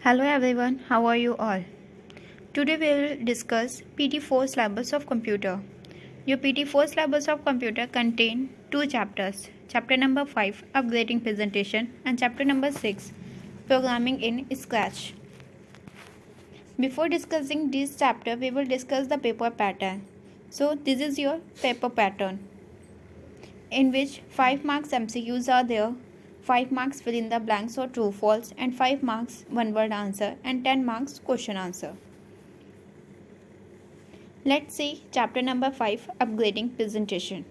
Hello everyone, how are you all? Today we will discuss PT4 syllabus of computer. Your PT4 syllabus of computer contain two chapters. Chapter number 5 upgrading presentation and chapter number 6 programming in Scratch. Before discussing this chapter we will discuss the paper pattern. So this is your paper pattern in which 5 marks MCQs are there. 5 marks fill in the blanks or true false and 5 marks one word answer and 10 marks question answer. Let's see chapter number 5 upgrading presentation.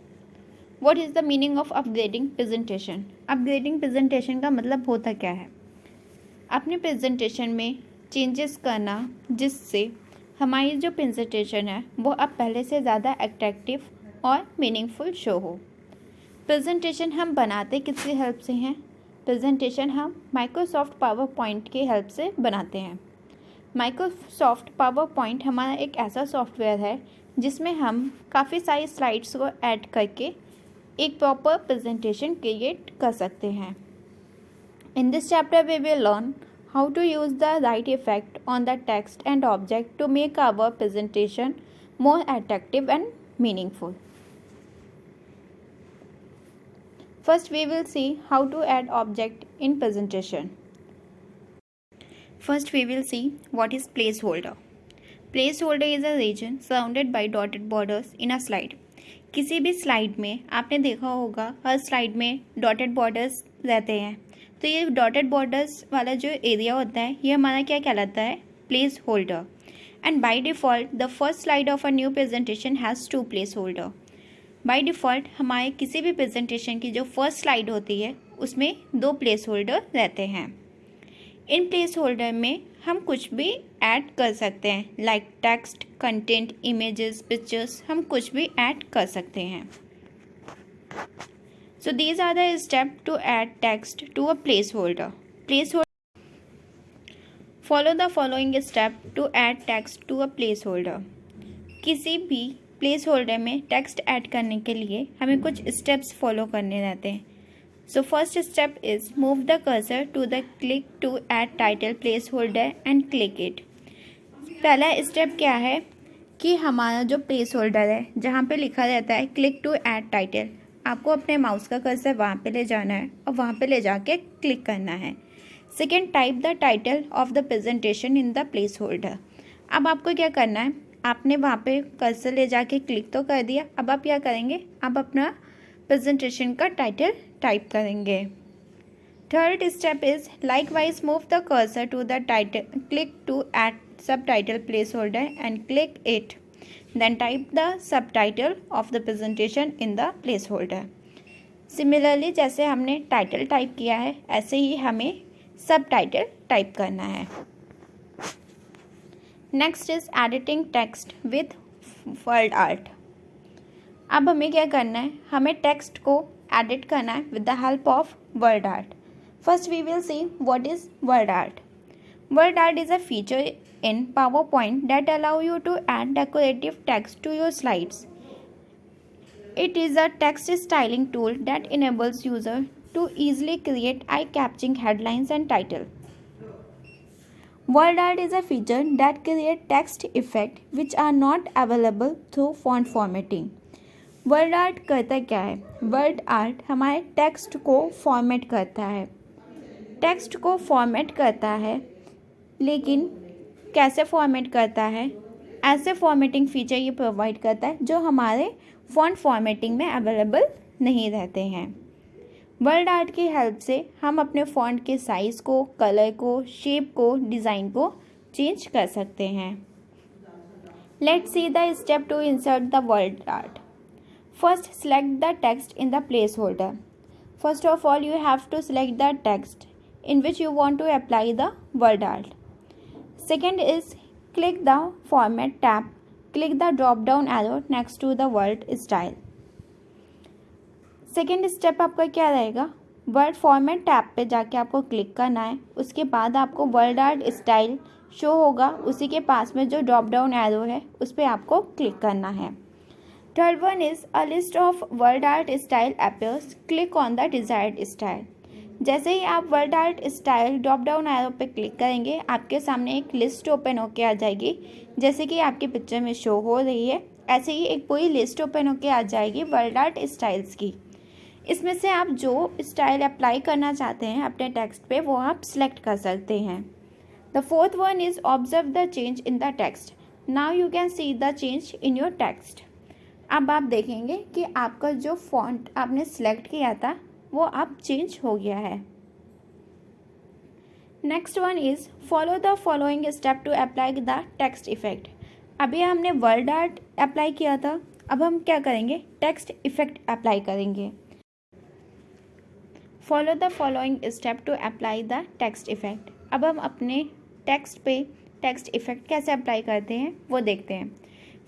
What is the meaning of upgrading presentation? Upgrading presentation का मतलब होता क्या है? अपने presentation में changes करना जिससे हमारी जो प्रेजेंटेशन है वो अब पहले से ज़्यादा अट्रैक्टिव और मीनिंगफुल शो हो। प्रेजेंटेशन हम बनाते किसकी हेल्प से हैं? प्रेजेंटेशन हम माइक्रोसॉफ्ट पावर पॉइंट की हेल्प से बनाते हैं। माइक्रोसॉफ्ट पावर पॉइंट हमारा एक ऐसा सॉफ्टवेयर है जिसमें हम काफ़ी सारी स्लाइड्स को ऐड करके एक प्रॉपर प्रेजेंटेशन क्रिएट कर सकते हैं। In this chapter we will learn how to use the right effect on the text and object to make our presentation more attractive and meaningful. First we will see how to add object in presentation. First we will see what is placeholder. Placeholder is a region surrounded by dotted borders in a slide. किसी भी slide में आपने देखा होगा हर slide में dotted borders रहते हैं, तो ये डॉटेड बॉर्डर्स वाला जो एरिया होता है ये हमारा क्या कहलाता है? Place holder. And by default the first slide of a new presentation has 2 place holder. By default हमारे किसी भी प्रेजेंटेशन की जो फर्स्ट स्लाइड होती है उसमें 2 प्लेस होल्डर रहते हैं. इन प्लेस होल्डर में हम कुछ भी ऐड कर सकते हैं, like text, content, images, pictures, हम कुछ भी ऐड कर सकते हैं. So these are the steps to add text to a placeholder. Follow the following step to add text to a placeholder. किसी भी placeholder में text add करने के लिए हमें कुछ steps follow करने रहते हैं. So first step is move the cursor to the click to add title placeholder and click it. पहला step क्या है कि हमारा जो placeholder है जहाँ पे लिखा रहता है click to add title, आपको अपने माउस का कर्सर वहाँ पे ले जाना है और वहाँ पे ले जाके क्लिक करना है. Second, type the title of the presentation in the place holder. अब आपको क्या करना है, आपने वहाँ पे कर्सर ले जाके क्लिक तो कर दिया, अब आप क्या करेंगे, आप अपना प्रेजेंटेशन का टाइटल टाइप करेंगे. Third step is likewise move the cursor to the title, click to add subtitle placeholder and click it. Then type the subtitle of the presentation in the placeholder. Similarly जैसे हमने title type किया है ऐसे ही हमें सब title type करना है. Next is editing text with word art. अब हमें क्या करना है, हमें टेक्स्ट को एडिट करना है with the help of word art. First we will see what is word art. Word art is a feature in PowerPoint that allow you to add decorative text to your slides. It is a text styling tool that enables user to easily create eye-catching headlines and title. Word art is a feature that create text effect which are not available through font formatting. Word art करता क्या है? Word art हमारे text को format करता है. Text को format करता है, लेकिन कैसे फॉर्मेट करता है? ऐसे फॉर्मेटिंग फीचर ये प्रोवाइड करता है जो हमारे फॉन्ट फॉर्मेटिंग में अवेलेबल नहीं रहते हैं. वर्ड आर्ट की हेल्प से हम अपने फॉन्ट के साइज़ को, कलर को, शेप को, डिज़ाइन को चेंज कर सकते हैं. Let's see the step to insert the word art. First select the text in the place holder. First of all you have to select the text in which you want to apply the word art. Second is click the format tab. Click the drop down arrow next to the word style. Second step आपका क्या रहेगा, word format tab पे जाके आपको click करना है. उसके बाद आपको वर्ड आर्ट स्टाइल शो होगा, उसी के पास में जो ड्रॉप डाउन एरो है उस पर आपको क्लिक करना है. Third one is a list of word art style appears. Click on the desired style. जैसे ही आप word art style drop down arrow पे क्लिक करेंगे आपके सामने एक लिस्ट ओपन होके आ जाएगी, जैसे कि आपकी पिक्चर में शो हो रही है। ऐसे ही एक पूरी लिस्ट ओपन होके आ जाएगी वर्ड आर्ट स्टाइल्स की। इसमें से आप जो स्टाइल अप्लाई करना चाहते हैं अपने टेक्स्ट पे वो आप सिलेक्ट कर सकते हैं। The fourth one is observe the change in the text. Now you can see the change in your text. अब आप देखेंगे कि आपका जो फॉन्ट आपने सिलेक्ट किया था वो अब चेंज हो गया है। Next one is follow the following step to apply the text effect. अभी हमने वर्ड आर्ट अप्लाई किया था, अब हम क्या करेंगे, टेक्स्ट इफेक्ट अप्लाई करेंगे। Follow the following step to apply the text effect. अब हम अपने टेक्स्ट पे टेक्स्ट इफेक्ट कैसे अप्लाई करते हैं वो देखते हैं।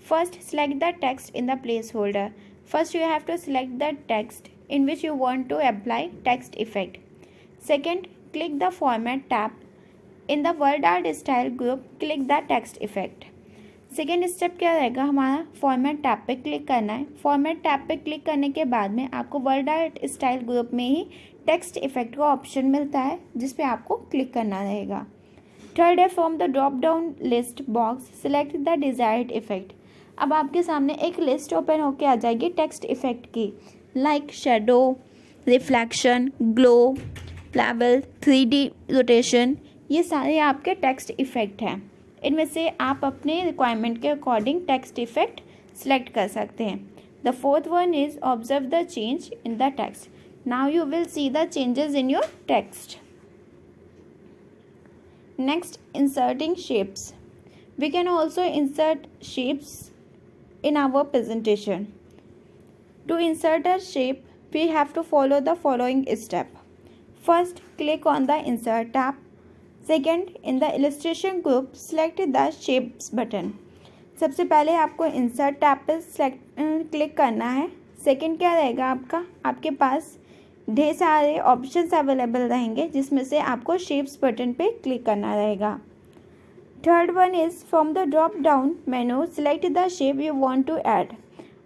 First, select the text in the place holder. First you have to select the text in which you want to apply text effect. Second, click the format tab. In the word art style group, click the text effect. Second step क्या रहेगा हमारा, format tab पे click करना है। Format tab पे click करने के बाद में आपको वर्ड आर्ट स्टाइल ग्रुप में ही टेक्स्ट इफेक्ट का ऑप्शन मिलता है जिस पे आपको क्लिक करना रहेगा। थर्ड है, from the drop down list box select the desired effect. अब आपके सामने एक लिस्ट ओपन होके आ जाएगी टेक्स्ट इफेक्ट की, like shadow, reflection, glow, level, 3D rotation. ये सारे आपके टेक्स्ट इफेक्ट हैं। इनमें से आप अपने रिक्वायरमेंट के अकॉर्डिंग टेक्स्ट इफेक्ट सेलेक्ट कर सकते हैं। The fourth one is observe the change in the text. Now you will see the changes in your text. Next, inserting shapes. We can also insert shapes in our presentation. To insert a shape, we have to follow the following step. First, click on the Insert tab. Second, in the illustration group, select the Shapes button. सबसे पहले आपको Insert tab पे click करना है। Second क्या रहेगा आपके पास ढेर सारे ऑप्शंस अवेलेबल रहेंगे जिसमें से आपको Shapes बटन पे क्लिक करना रहेगा। Third one is from the drop down menu select the shape you want to add.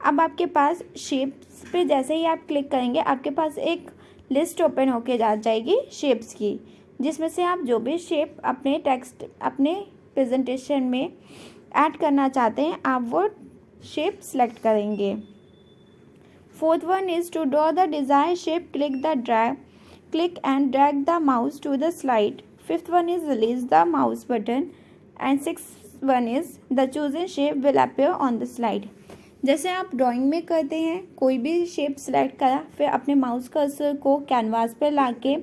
अब आपके पास शेप्स पे जैसे ही आप क्लिक करेंगे आपके पास एक लिस्ट ओपन होके जा जाएगी शेप्स की, जिसमें से आप जो भी शेप अपने टेक्स्ट अपने प्रेजेंटेशन में ऐड करना चाहते हैं आप वो शेप सेलेक्ट करेंगे। Fourth one is to draw the desire shape click and drag the mouse to the slide. Fifth one is release the mouse button and sixth one is the chosen shape will appear on the slide. जैसे आप drawing में करते हैं, कोई भी shape select करा, फिर अपने माउस कर्सर को कैनवास पर ला के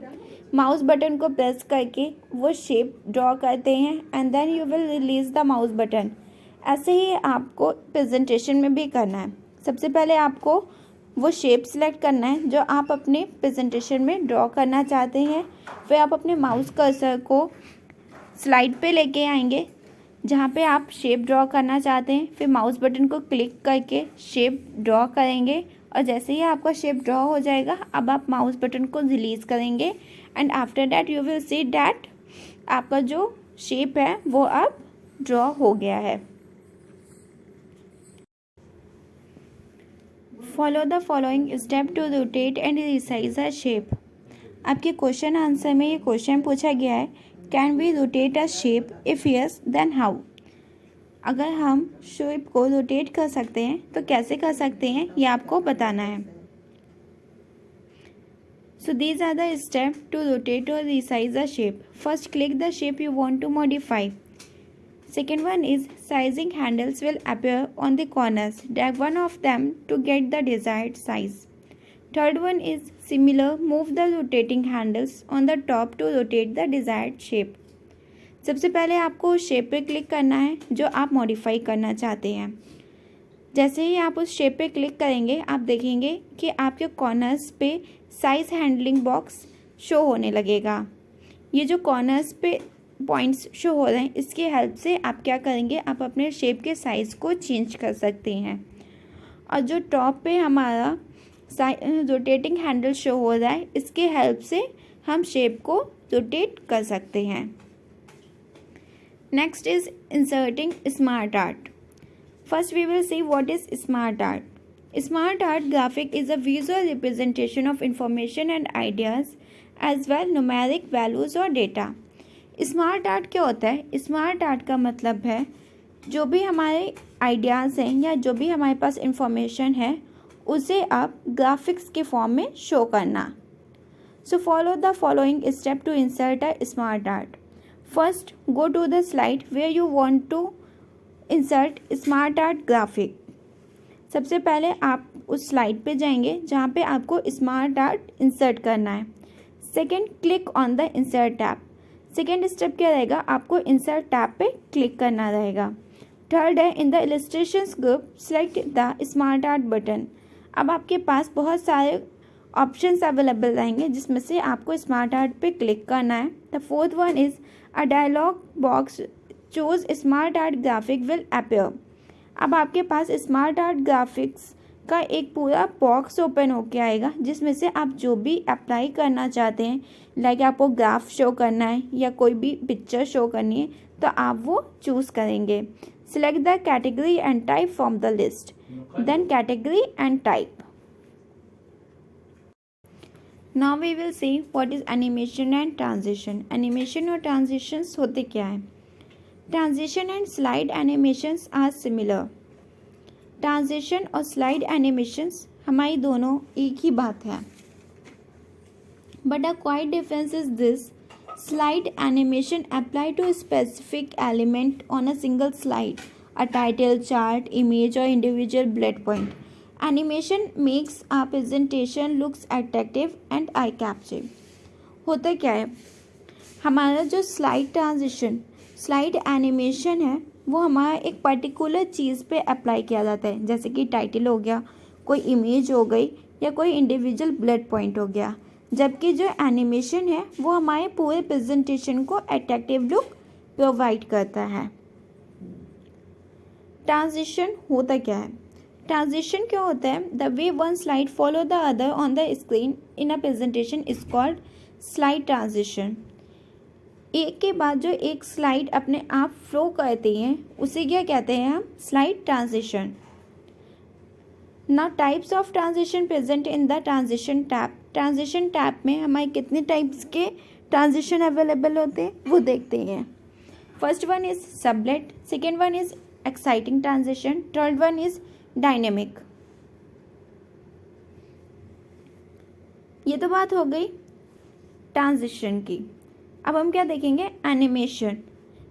माउस बटन को प्रेस करके वो शेप ड्रॉ करते हैं and then you will release the mouse button. ऐसे ही आपको प्रेजेंटेशन में भी करना है। सबसे पहले आपको वो शेप सेलेक्ट करना है जो आप अपने प्रेजेंटेशन में ड्रॉ करना चाहते हैं, फिर आप अपने माउस कर्सर को स्लाइड पे लेके आएंगे जहाँ पे आप शेप ड्रॉ करना चाहते हैं, फिर माउस बटन को क्लिक करके शेप ड्रॉ करेंगे और जैसे ही आपका शेप ड्रॉ हो जाएगा अब आप माउस बटन को रिलीज़ करेंगे and after that you will see that आपका जो शेप है वो अब ड्रॉ हो गया है। Follow the following step to rotate and resize a shape. आपके क्वेश्चन आंसर में ये क्वेश्चन पूछा गया है, can we rotate a shape, if yes then how. अगर हम शेप को रोटेट कर सकते हैं तो कैसे कर सकते हैं ये आपको बताना है। So these are the step to rotate or resize a shape. First, click the shape you want to modify. Second one is sizing handles will appear on the corners. Drag one of them to get the desired size. Third one is similar. Move the rotating handles on the top to rotate the desired shape. सबसे पहले आपको उस shape पे click करना है जो आप modify करना चाहते हैं। जैसे ही आप उस शेप पे क्लिक करेंगे आप देखेंगे कि आपके कॉर्नर्स पे साइज हैंडलिंग बॉक्स शो होने लगेगा। ये जो कॉर्नर्स पे पॉइंट्स शो हो रहे हैं इसकी हेल्प से आप क्या करेंगे, आप अपने शेप के साइज़ को चेंज कर सकते हैं। और जो टॉप पे हमारा रोटेटिंग हैंडल शो हो रहा है इसके हेल्प से हम शेप को रोटेट कर सकते हैं। Next is inserting smart art. First we will see what is smart art. Smart art graphic is a visual representation of information and ideas as well numeric values और data. Smart art क्या होता है? Smart art का मतलब है जो भी हमारे आइडियाज़ हैं या जो भी हमारे पास इंफॉर्मेशन है उसे आप ग्राफिक्स के फॉर्म में शो करना। So follow the following step to insert a smart art. First, go to the slide where you want to insert smart art graphic. सबसे पहले आप उस स्लाइड पे जाएंगे जहाँ पे आपको स्मार्ट आर्ट इंसर्ट करना है। Second, click on the insert tab. Second step क्या रहेगा? आपको इंसर्ट टैब पे क्लिक करना रहेगा। थर्ड है, in the illustrations group select the smart art button. अब आपके पास बहुत सारे ऑप्शंस अवेलेबल रहेंगे जिसमें से आपको स्मार्ट आर्ट पे क्लिक करना है। The fourth one is a dialog box choose smart art graphic will appear. अब आपके पास स्मार्ट आर्ट ग्राफिक्स का एक पूरा बॉक्स ओपन होके आएगा जिसमें से आप जो भी अप्लाई करना चाहते हैं, लाइक आपको ग्राफ शो करना है या कोई भी पिक्चर शो करनी है, तो आप वो चूज़ करेंगे। Select the category and type from the list, then category and type. Now we will see what is animation and transition. Animation और ट्रांजिशंस होते क्या है? Transition and slide animations are similar. Transition और slide animations हमारी दोनों एक ही बात है, but a quite difference is this: slide animation apply to specific element on a single slide, a title, chart, image और individual bullet point. Animation makes a presentation looks attractive and eye capturing. होता क्या है, हमारा जो slide animation है वो हमारा एक पर्टिकुलर चीज़ पे अप्लाई किया जाता है, जैसे कि टाइटल हो गया, कोई इमेज हो गई या कोई इंडिविजुअल बुलेट पॉइंट हो गया। जबकि जो एनिमेशन है वो हमारे पूरे प्रेजेंटेशन को अट्रैक्टिव लुक प्रोवाइड करता है। ट्रांजिशन होता क्या है? ट्रांजिशन क्या होता है? The way one slide follow the other on the screen in a presentation is called slide transition. एक के बाद जो एक स्लाइड अपने आप फ्लो करती हैं उसे क्या कहते हैं हम? Slide transition. Now types of transition present in the transition tab. Transition tab में हमारे कितने टाइप्स के ट्रांजिशन अवेलेबल होते हैं वो देखते हैं। First one is sublet, second one is exciting transition, third one is dynamic. ये तो बात हो गई ट्रांजिशन की। अब हम क्या देखेंगे? Animation.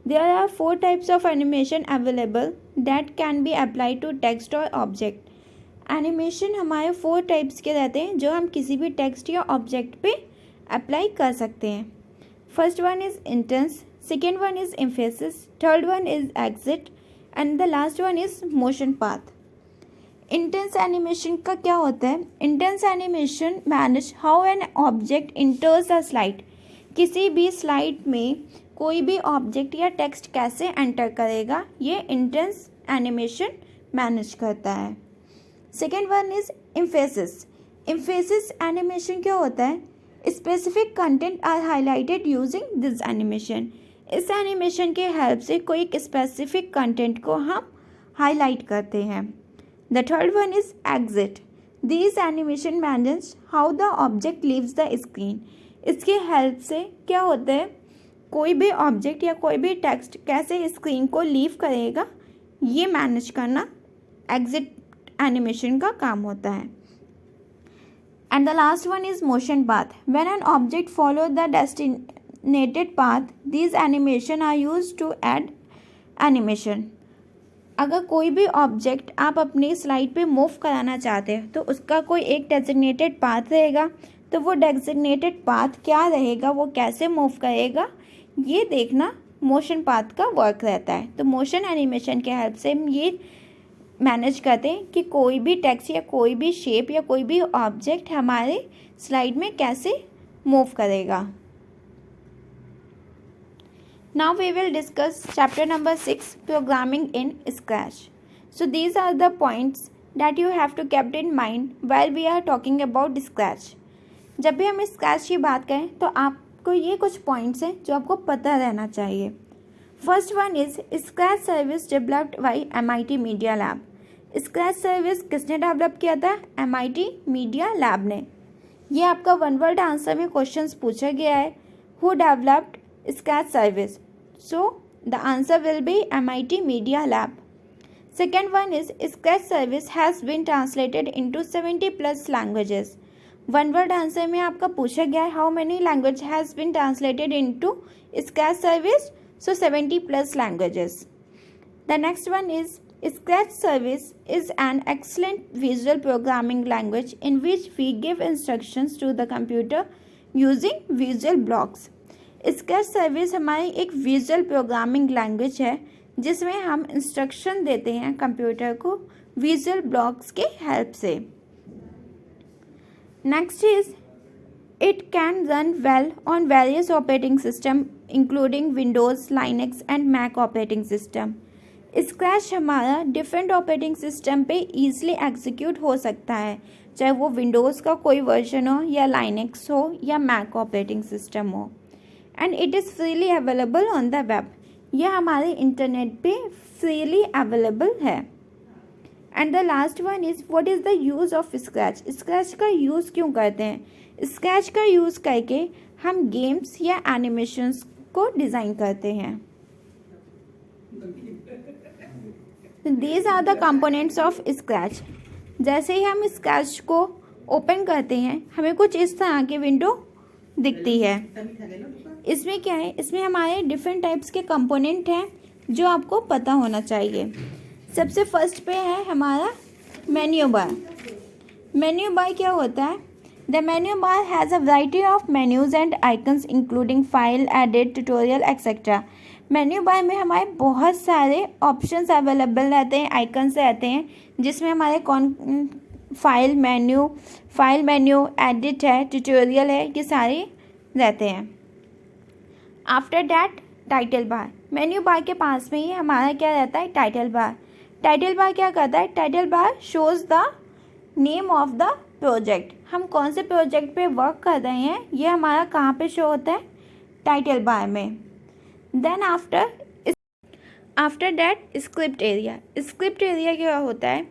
There are 4 types of animation available that can be apply to text और ऑब्जेक्ट। एनिमेशन हमारे 4 टाइप्स के रहते हैं जो हम किसी भी टेक्स्ट या ऑब्जेक्ट पे अप्लाई कर सकते हैं। First one is intense, second one is emphasis, third one is exit and the last one is motion path. Intense animation का क्या होता है? Intense animation manage how an object इंटर्स a slide. किसी भी स्लाइड में कोई भी ऑब्जेक्ट या टेक्स्ट कैसे एंटर करेगा, ये इंटेंस एनिमेशन मैनेज करता है। Second one is emphasis. Emphasis animation क्या होता है? Specific content are highlighted using this animation. इस एनिमेशन के हेल्प से कोई एक स्पेसिफिक कंटेंट को हम हाईलाइट करते हैं। The third one is exit. This animation manage how the object leaves the screen. इसके हेल्प से क्या होता है, कोई भी ऑब्जेक्ट या कोई भी टेक्स्ट कैसे स्क्रीन को लीव करेगा ये मैनेज करना एग्जिट एनिमेशन का काम होता है। And the last one is motion path. When an object follow the destinated path, these animation are used to add animation. अगर कोई भी ऑब्जेक्ट आप अपनी स्लाइड पे मूव कराना चाहते हैं तो उसका कोई एक डेजिग्नेटेड पाथ रहेगा, तो वो डेजिग्नेटेड पाथ क्या रहेगा, वो कैसे मूव करेगा, ये देखना मोशन पाथ का वर्क रहता है। तो मोशन एनिमेशन के हेल्प से हम ये मैनेज करते हैं कि कोई भी टेक्स्ट या कोई भी शेप या कोई भी ऑब्जेक्ट हमारे स्लाइड में कैसे मूव करेगा। Now we will discuss chapter number 6, programming in Scratch. So these are the points that you have to keep in mind while we are talking about Scratch. जब भी हम Scratch की बात करें तो आपको ये कुछ पॉइंट्स हैं जो आपको पता रहना चाहिए। First one is Scratch service developed by MIT media lab. Scratch service किसने डेवलप किया था? MIT मीडिया लैब ने। ये आपका वन वर्ड आंसर में क्वेश्चंस पूछा गया है, who developed sketch service, so the answer will be MIT media lab. Second one is sketch service has been translated into 70+ languages. One word answer में आपका पूछा गया है how many language has been translated into sketch service, so 70+ languages. The next one is Scratch service is an excellent visual programming language in which we give instructions to the computer using visual blocks. Scratch service हमारी एक visual programming language है जिसमें हम instruction देते हैं computer को visual blocks के help से। Next is it can run well on various operating system including Windows, Linux and Mac operating system. Scratch हमारा डिफरेंट ऑपरेटिंग सिस्टम पे ईजिली एग्जीक्यूट हो सकता है, चाहे वो विंडोज़ का कोई वर्जन हो या लाइनक्स हो या मैक ऑपरेटिंग सिस्टम हो। And it is freely available on the web, यह हमारे इंटरनेट पे फ्रीली अवेलेबल है। And the last one is what is the use of scratch. Scratch का यूज़ क्यों करते हैं? स्क्रैच का यूज़ करके हम गेम्स या एनिमेशंस को डिज़ाइन करते हैं। These are the components of Scratch. जैसे ही हम स्क्रैच को ओपन करते हैं हमें कुछ इस तरह की विंडो दिखती है। इसमें क्या है, इसमें हमारे डिफरेंट टाइप्स के कंपोनेंट हैं जो आपको पता होना चाहिए। सबसे फर्स्ट पे है हमारा मेन्यू बार। मेन्यू बार क्या होता है? The menu bar has a variety of menus and icons including file, edit, tutorial etcetera. Menu bar में हमारे बहुत सारे ऑप्शंस अवेलेबल रहते हैं, आइकन्स रहते हैं, जिसमें हमारे फाइल मेन्यू, एडिट है, ट्यूटोरियल है, ये सारे रहते हैं। After that title bar. Menu bar के पास में ही हमारा क्या रहता है? टाइटल बार। टाइटल बार क्या करता है? Title bar shows the name of the project. हम कौन से प्रोजेक्ट पे वर्क कर रहे हैं ये हमारा कहाँ पे शो होता है? टाइटल बार में। Then after that script area. Script area क्या होता है?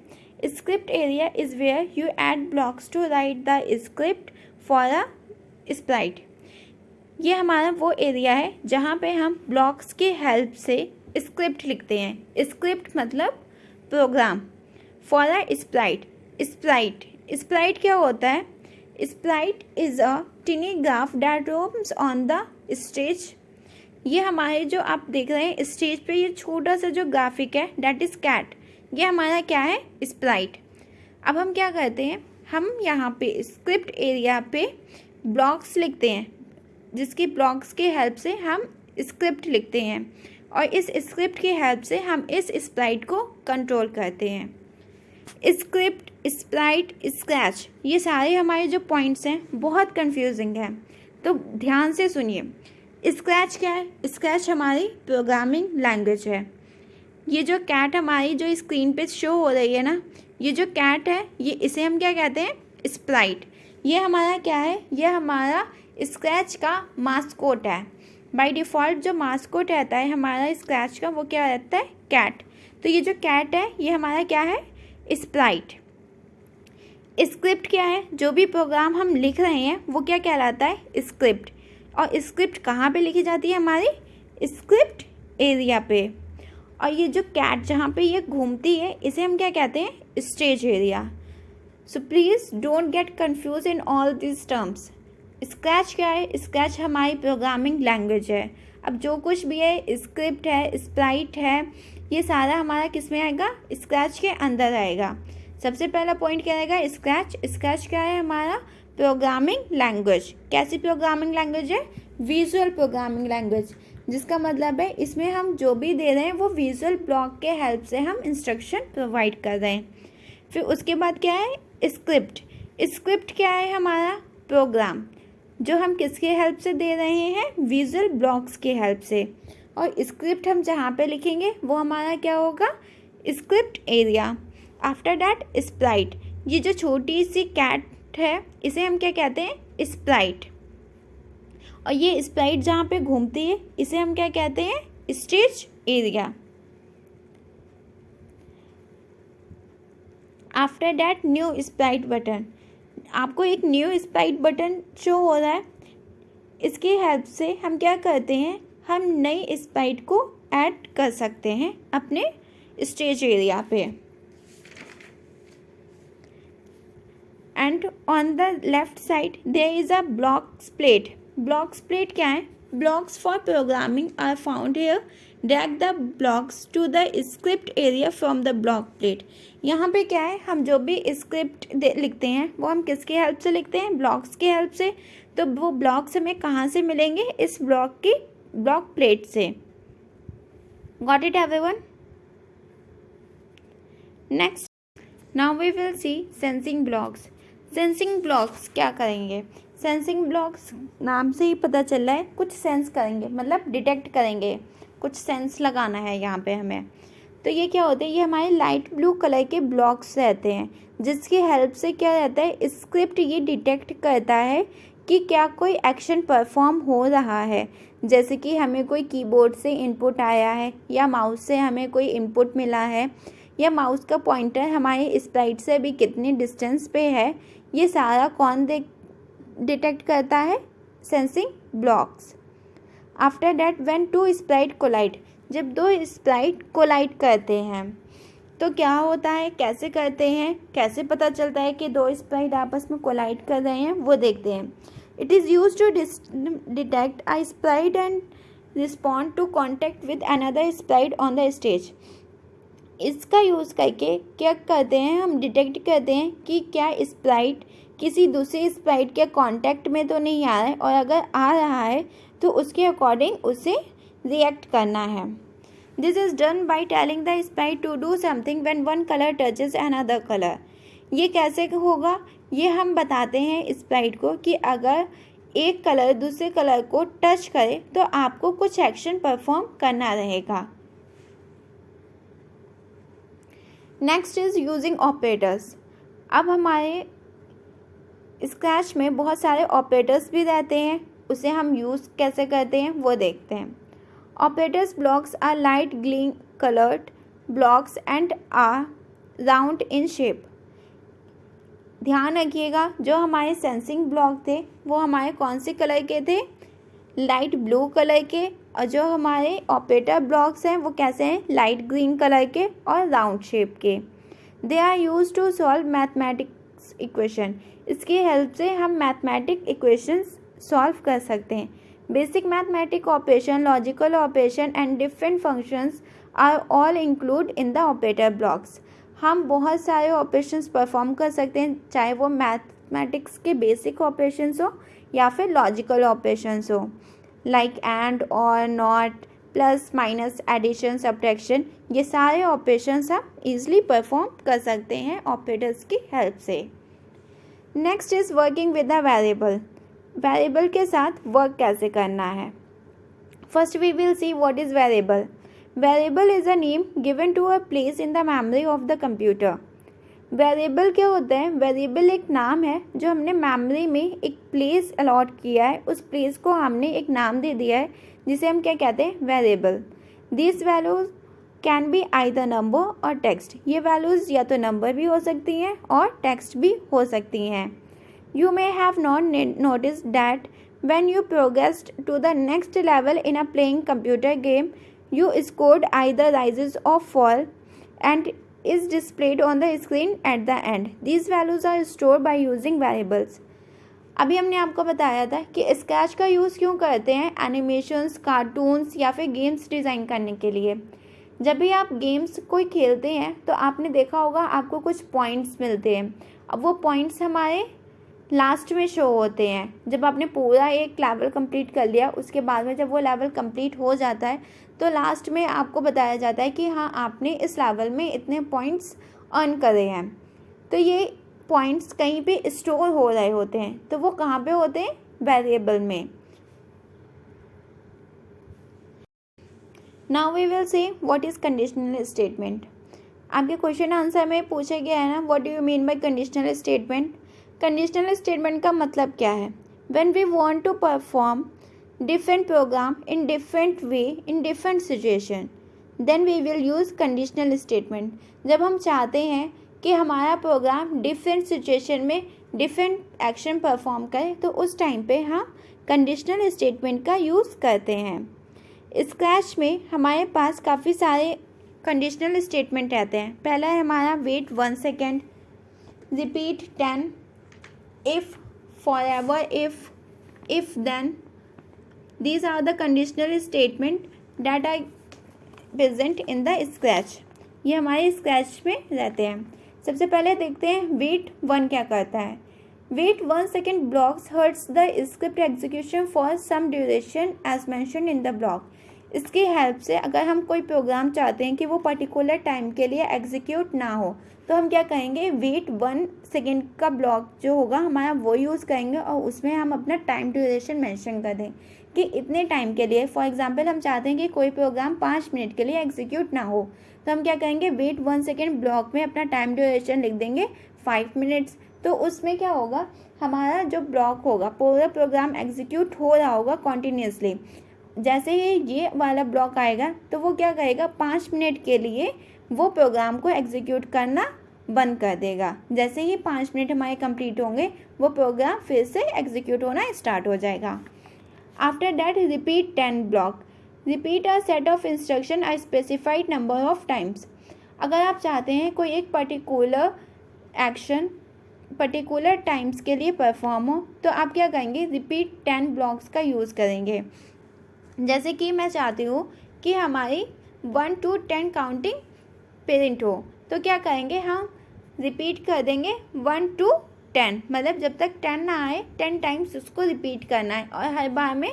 Script area is where you add blocks to write the script for a sprite. ये हमारा वो एरिया है जहाँ पे हम ब्लॉक्स की हेल्प से स्क्रिप्ट लिखते हैं। स्क्रिप्ट मतलब program. For a sprite. Sprite क्या होता है? Sprite is a tiny graph that roams on the stage. ये हमारे जो आप देख रहे हैं स्टेज पे ये छोटा सा जो ग्राफिक है दैट इज़ कैट, ये हमारा क्या है? स्प्राइट। अब हम क्या करते हैं, हम यहाँ पे स्क्रिप्ट एरिया पे ब्लॉक्स लिखते हैं, जिसकी ब्लॉक्स के हेल्प से हम स्क्रिप्ट लिखते हैं और इस स्क्रिप्ट की हेल्प से हम इस स्प्राइट को कंट्रोल करते हैं। स्क्रिप्ट, स्प्राइट, स्क्रैच, ये सारे हमारे जो पॉइंट्स हैं बहुत कंफ्यूजिंग है, तो ध्यान से सुनिए। स्क्रैच क्या है? स्क्रैच हमारी प्रोग्रामिंग लैंग्वेज है। ये जो कैट हमारी जो स्क्रीन पे शो हो रही है ना, ये जो कैट है ये इसे हम क्या कहते हैं? स्प्राइट। ये हमारा क्या है? ये हमारा स्क्रैच का मास्कोट है। बाय डिफ़ॉल्ट जो मास्कोट रहता है हमारा स्क्रैच का वो क्या रहता है? कैट। तो ये जो कैट है ये हमारा क्या है? स्प्राइट। स्क्रिप्ट क्या है? जो भी प्रोग्राम हम लिख रहे हैं वो क्या कहलाता है? स्क्रिप्ट। और स्क्रिप्ट कहाँ पे लिखी जाती है? हमारी स्क्रिप्ट एरिया पे। और ये जो कैट जहाँ पे ये घूमती है इसे हम क्या कहते हैं? Stage area. So please don't get confuse in all this terms. Scratch क्या है? स्क्रैच हमारी प्रोग्रामिंग लैंग्वेज है। अब जो कुछ भी है, स्क्रिप्ट है, स्प्राइट है, ये सारा हमारा किस में आएगा? स्क्रैच के अंदर आएगा। सबसे पहला पॉइंट क्या रहेगा? स्क्रैच। स्क्रैच क्या है? हमारा प्रोग्रामिंग लैंग्वेज। कैसी प्रोग्रामिंग लैंग्वेज है? विजुअल प्रोग्रामिंग लैंग्वेज, जिसका मतलब है इसमें हम जो भी दे रहे हैं वो विजुअल ब्लॉक के हेल्प से हम इंस्ट्रक्शन प्रोवाइड कर रहे हैं। फिर उसके बाद क्या है? स्क्रिप्ट। स्क्रिप्ट क्या है? हमारा प्रोग्राम जो हम किसके हेल्प से दे रहे हैं? विजुअल ब्लॉक्स के हेल्प से। और स्क्रिप्ट हम जहाँ पे लिखेंगे वो हमारा क्या होगा? Script area. After that Sprite. ये जो छोटी सी कैट है इसे हम क्या कहते हैं? स्प्राइट। और ये स्प्राइट जहाँ पे घूमती है इसे हम क्या कहते हैं? Stage area. After that new Sprite button. आपको एक न्यू स्प्राइट बटन शो हो रहा है, इसकी हेल्प से हम क्या करते हैं, हम नई स्प्राइट को ऐड कर सकते हैं अपने स्टेज एरिया पे। And on the left side there is a blocks plate. Blocks plate क्या है? Blocks for programming are found here. Drag the blocks to the script area from the block plate. यहाँ पे क्या है, हम जो भी स्क्रिप्ट लिखते हैं वो हम किसकी हेल्प से लिखते हैं? ब्लॉक्स की हेल्प से। तो वो ब्लॉक्स हमें कहाँ से मिलेंगे? इस ब्लॉक प्लेट से। Got it everyone? Next, now we will see sensing blocks. Sensing blocks क्या करेंगे? सेंसिंग ब्लॉक्स नाम से ही पता चल रहा है, कुछ सेंस करेंगे, मतलब डिटेक्ट करेंगे, कुछ सेंस लगाना है यहाँ पे हमें। तो ये क्या होते हैं? ये हमारे लाइट ब्लू कलर के ब्लॉक्स रहते हैं, जिसकी हेल्प से क्या रहता है, स्क्रिप्ट ये डिटेक्ट करता है कि क्या कोई एक्शन परफॉर्म हो रहा है। जैसे कि हमें कोई कीबोर्ड से इनपुट आया है, या माउस से हमें कोई इनपुट मिला है, या माउस का पॉइंटर हमारे स्प्राइट से भी कितनी डिस्टेंस पे है, ये सारा कौन डिटेक्ट करता है? Sensing blocks. After that when two sprite collide, जब दो स्प्राइट कोलाइड करते हैं तो क्या होता है, कैसे करते हैं, कैसे पता चलता है कि दो स्प्राइट आपस में कोलाइड कर रहे हैं, वो देखते हैं। It is use to detect a sprite and respond to contact with another sprite on the stage. इसका यूज़ करके क्या करते हैं, हम डिटेक्ट करते हैं कि क्या स्प्राइट किसी दूसरी स्प्राइट के कांटेक्ट में तो नहीं आ रहा है, और अगर आ रहा है तो उसके अकॉर्डिंग उसे रिएक्ट करना है। This is done by telling the sprite to do something when one colour touches another colour. ये कैसे होगा? ये हम बताते हैं स्प्राइट को कि अगर एक कलर दूसरे कलर को टच करे तो आपको कुछ एक्शन परफॉर्म करना रहेगा। Next is using operators. अब हमारे स्क्रैच में बहुत सारे ऑपरेटर्स भी रहते हैं, उसे हम यूज़ कैसे करते हैं वो देखते हैं। Operators blocks are light green coloured blocks and are round in shape. ध्यान रखिएगा, जो हमारे सेंसिंग ब्लॉक थे वो हमारे कौन से कलर के थे? लाइट ब्लू कलर के। और जो हमारे ऑपरेटर ब्लॉक्स हैं वो कैसे हैं? लाइट ग्रीन कलर के और राउंड शेप के। They are use to solve mathematics equation. इसकी हेल्प से हम मैथमेटिक इक्वेशंस सॉल्व कर सकते हैं। Basic mathematic operation, logical operation and different functions are all include in the operator blocks. हम बहुत सारे ऑपरेशंस परफॉर्म कर सकते हैं, चाहे वो मैथमेटिक्स के बेसिक ऑपरेशंस हो या फिर लॉजिकल ऑपरेशंस हो, like and, or, not, plus, minus, addition, subtraction. ये सारे ऑपरेशंस हम ईजिली परफॉर्म कर सकते हैं ऑपरेटर्स की हेल्प से। Next is working with a variable. Variable के साथ वर्क कैसे करना है? First we will see what is variable. Variable is a name given to a place in the memory of the computer. Variable क्या होता है? Variable एक नाम है जो हमने मेमोरी में एक प्लेस अलॉट किया है, उस प्लेस को हमने एक नाम दे दिया है जिसे हम क्या कहते हैं? Variable. This values can be either number और टेक्स्ट। ये वैल्यूज़ या तो नंबर भी हो सकती हैं और टेक्स्ट भी हो सकती हैं। You may have not noticed that when you progressed to the next level in a playing computer game, you scored either rises or fall and is displayed on the screen at the end. These values are stored by using variables. अभी हमने आपको बताया था कि scratch का use क्यों करते हैं? एनिमेशंस, कार्टून्स या फिर गेम्स डिज़ाइन करने के लिए। जब भी आप गेम्स कोई खेलते हैं तो आपने देखा होगा आपको कुछ पॉइंट्स मिलते हैं। अब वो पॉइंट्स हमारे लास्ट में शो होते हैं। जब आपने पूरा एक लेवल कंप्लीट कर लिया, उसके बाद में जब वो लेवल कंप्लीट हो जाता है तो लास्ट में आपको बताया जाता है कि हाँ, आपने इस लेवल में इतने पॉइंट्स अर्न करे हैं। तो ये पॉइंट्स कहीं पे स्टोर हो रहे होते हैं, तो वो कहाँ पे होते हैं? वेरिएबल में। Now we will see what is conditional statement. आपके क्वेश्चन आंसर में पूछा गया है ना, what do you mean by conditional statement. Conditional statement का मतलब क्या है? When we want to perform different program in different way in different situation, then we will use conditional statement. जब हम चाहते हैं कि हमारा प्रोग्राम डिफरेंट सिचुएशन में डिफरेंट एक्शन परफॉर्म करे तो उस टाइम पे हम कंडीशनल स्टेटमेंट का यूज़ करते हैं। स्क्रैच में हमारे पास काफ़ी सारे कंडीशनल स्टेटमेंट रहते हैं। पहला है हमारा wait 1 second, repeat 10, if, forever if then. These are the conditional statement that are present in the scratch. ये हमारे स्क्रैच में रहते हैं। सबसे पहले देखते हैं वेट 1 क्या करता है। Wait 1 second blocks halts the script execution for some duration as mentioned in the block. इसकी हेल्प से अगर हम कोई प्रोग्राम चाहते हैं कि वो पर्टिकुलर टाइम के लिए एग्जीक्यूट ना हो तो हम क्या करेंगे, वेट 1 सेकेंड का ब्लॉक जो होगा हमारा वो यूज़ करेंगे और उसमें हम अपना टाइम ड्यूरेशन मेंशन कर दें कि इतने टाइम के लिए। फॉर एग्जांपल हम चाहते हैं कि कोई प्रोग्राम 5 मिनट के लिए एग्जीक्यूट ना हो तो हम क्या करेंगे, वेट 1 सेकेंड ब्लॉक में अपना टाइम ड्यूरेशन लिख देंगे 5 मिनट्स। तो उसमें क्या होगा, हमारा जो ब्लॉक होगा पूरा प्रोग्राम एग्जीक्यूट हो रहा होगा कॉन्टीन्यूसली। जैसे ही ये वाला ब्लॉक आएगा तो वो क्या करेगा, 5 मिनट के लिए वो प्रोग्राम को एग्जीक्यूट करना बंद कर देगा। जैसे ही 5 मिनट हमारे कंप्लीट होंगे वो प्रोग्राम फिर से एग्जीक्यूट होना स्टार्ट हो जाएगा। After that repeat 10 block, repeat a set of instruction a specified number of times. अगर आप चाहते हैं कोई एक पर्टिकुलर एक्शन पर्टिकुलर टाइम्स के लिए परफॉर्म हो तो आप क्या करेंगे, रिपीट 10 ब्लॉक्स का यूज़ करेंगे। जैसे कि मैं चाहती हूँ कि हमारी 1 to 10 काउंटिंग प्रिंट हो तो क्या करेंगे, हम रिपीट कर देंगे 1 to 10, मतलब जब तक 10 ना आए 10 टाइम्स उसको रिपीट करना है और हर बार में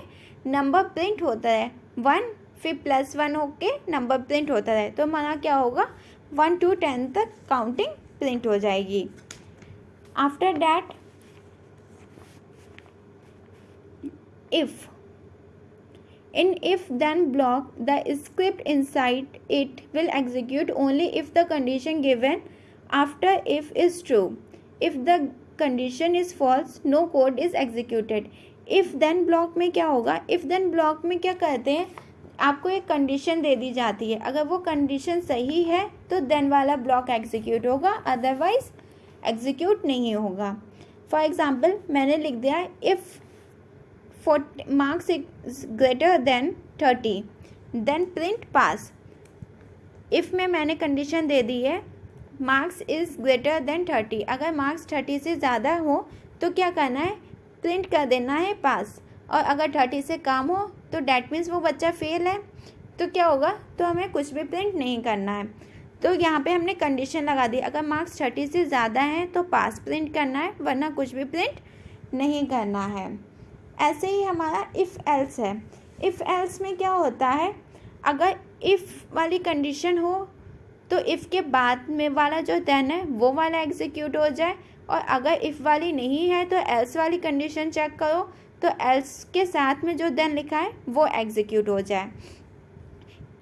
नंबर प्रिंट होता है 1, फिर +1 होके नंबर प्रिंट होता है तो हमारा क्या होगा, 1 to 10 तक काउंटिंग प्रिंट हो जाएगी। After that if, in if then block, the script inside it will execute only if the condition given after if is true. If the condition is false, no code is executed. if then block में क्या होगा, if then block में क्या करते हैं, आपको एक condition दे दी जाती है, अगर वो कंडीशन सही है तो then वाला ब्लॉक एग्जीक्यूट होगा, अदरवाइज एग्जीक्यूट नहीं होगा। फॉर एग्जाम्पल मैंने लिख दिया if marks is greater than 30 then print pass। If में मैंने कंडीशन दे दी है मार्क्स इज़ ग्रेटर देन 30, अगर मार्क्स 30 से ज़्यादा हो तो क्या करना है, प्रिंट कर देना है पास, और अगर 30 से कम हो तो डैट मीन्स वो बच्चा फेल है तो क्या होगा, तो हमें कुछ भी प्रिंट नहीं करना है। तो यहाँ पे हमने कंडीशन लगा दी, अगर मार्क्स 30 से ज़्यादा हैं तो पास प्रिंट करना है वरना कुछ भी प्रिंट नहीं करना है। ऐसे ही हमारा इफ़ एल्स है। इफ़ एल्स में क्या होता है, अगर इफ़ वाली कंडीशन हो तो इफ़ के बाद में वाला जो देन है वो वाला एग्जीक्यूट हो जाए, और अगर इफ़ वाली नहीं है तो एल्स वाली कंडीशन चेक करो तो एल्स के साथ में जो देन लिखा है वो एग्जीक्यूट हो जाए।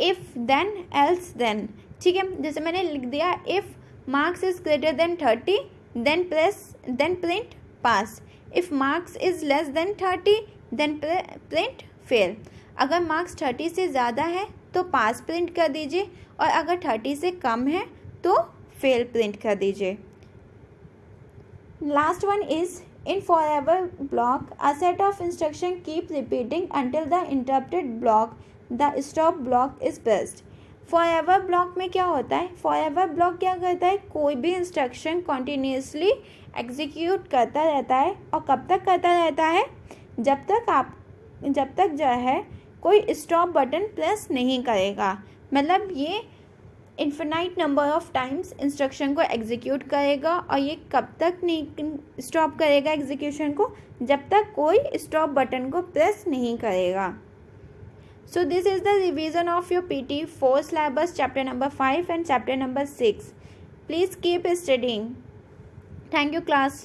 इफ़ देन एल्स देन, ठीक है। जैसे मैंने लिख दिया if marks is greater than 30 then print pass. If marks is less than 30 then print fail. अगर मार्क्स 30 से ज़्यादा है तो पास प्रिंट कर दीजिए, और अगर 30 से कम है तो फेल प्रिंट कर दीजिए। Last one is in forever block a set of instruction keep repeating until the interrupted block the stop block is pressed. Forever block में क्या होता है, फॉरएवर ब्लॉक क्या करता है, कोई भी इंस्ट्रक्शन कॉन्टीन्यूसली एग्जीक्यूट करता रहता है, और कब तक करता रहता है, जब तक जो है कोई स्टॉप बटन प्रेस नहीं करेगा। मतलब ये infinite number of times instruction को एग्जीक्यूट करेगा, और ये कब तक नहीं स्टॉप करेगा एग्जीक्यूशन को, जब तक कोई स्टॉप बटन को प्रेस नहीं करेगा। So this is the revision of your PT4 syllabus chapter number 5 and chapter number 6. Please keep studying. Thank you class.